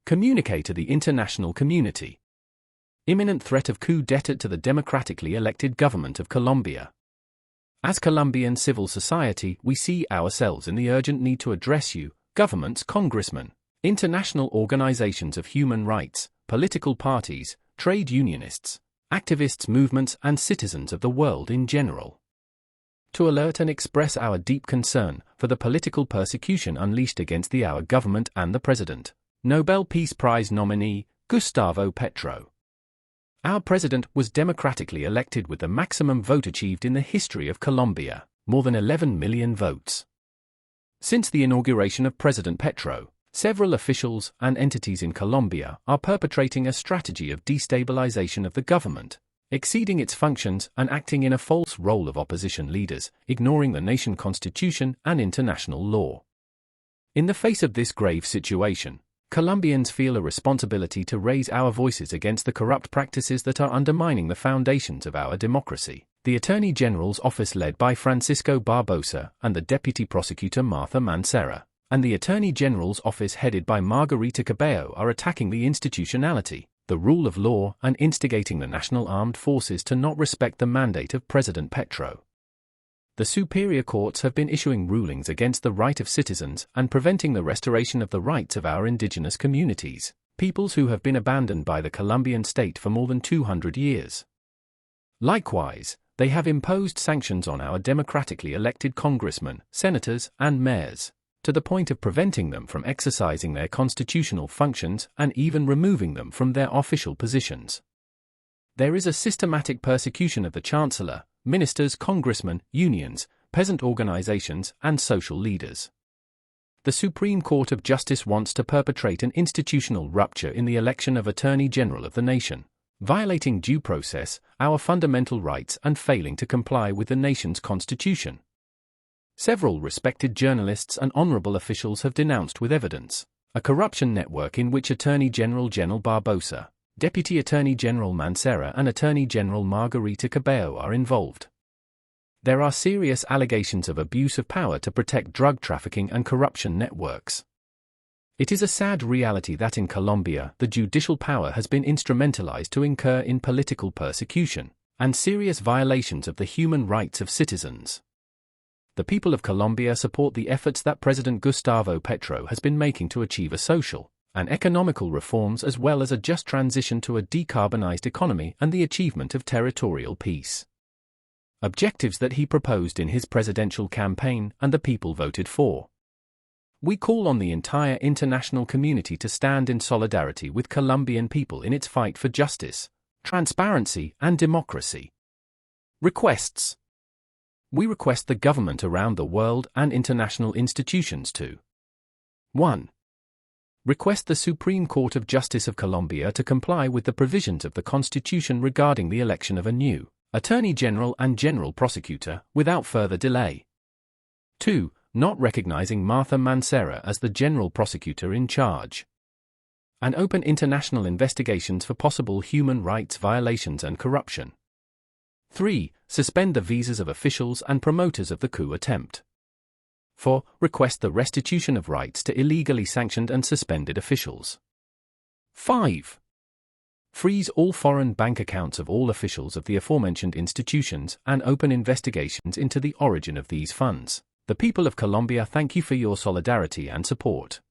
Communique to the international community. Imminent threat of coup d'état to the democratically elected government of Colombia. As Colombian civil society, we see ourselves in the urgent need to address you, governments, congressmen, international organizations of human rights, political parties, trade unionists, activists, movements, and citizens of the world in general, to alert and express our deep concern for the political persecution unleashed against our government and the President, Nobel Peace Prize nominee, Gustavo Petro. Our president was democratically elected with the maximum vote achieved in the history of Colombia, more than 11 million votes. Since the inauguration of President Petro, several officials and entities in Colombia are perpetrating a strategy of destabilization of the government, exceeding its functions and acting in a false role of opposition leaders, ignoring the nation constitution and international law. In the face of this grave situation, Colombians feel a responsibility to raise our voices against the corrupt practices that are undermining the foundations of our democracy. The Attorney General's office led by Francisco Barbosa and the Deputy Prosecutor Martha Mancera, and the Attorney General's office headed by Margarita Cabello are attacking the institutionality, the rule of law, and instigating the national armed forces to not respect the mandate of President Petro. The superior courts have been issuing rulings against the right of citizens and preventing the restoration of the rights of our indigenous communities, peoples who have been abandoned by the Colombian state for more than 200 years. Likewise, they have imposed sanctions on our democratically elected congressmen, senators, and mayors, to the point of preventing them from exercising their constitutional functions and even removing them from their official positions. There is a systematic persecution of the chancellor, ministers, congressmen, unions, peasant organizations, and social leaders. The Supreme Court of Justice wants to perpetrate an institutional rupture in the election of Attorney General of the nation, violating due process, our fundamental rights, and failing to comply with the nation's constitution. Several respected journalists and honorable officials have denounced with evidence a corruption network in which Attorney General Barbosa, Deputy Attorney General Mancera, and Attorney General Margarita Cabello are involved. There are serious allegations of abuse of power to protect drug trafficking and corruption networks. It is a sad reality that in Colombia, the judicial power has been instrumentalized to incur in political persecution and serious violations of the human rights of citizens. The people of Colombia support the efforts that President Gustavo Petro has been making to achieve a social and economical reforms as well as a just transition to a decarbonized economy and the achievement of territorial peace. Objectives that he proposed in his presidential campaign and the people voted for. We call on the entire international community to stand in solidarity with Colombian people in its fight for justice, transparency, and democracy. Requests. We request the government around the world and international institutions to 1. Request the Supreme Court of Justice of Colombia to comply with the provisions of the Constitution regarding the election of a new Attorney General and General Prosecutor without further delay. 2. Not recognizing Martha Mancera as the General Prosecutor in charge. And open international investigations for possible human rights violations and corruption. 3. Suspend the visas of officials and promoters of the coup attempt. 4. Request the restitution of rights to illegally sanctioned and suspended officials. 5. Freeze all foreign bank accounts of all officials of the aforementioned institutions and open investigations into the origin of these funds. The people of Colombia thank you for your solidarity and support.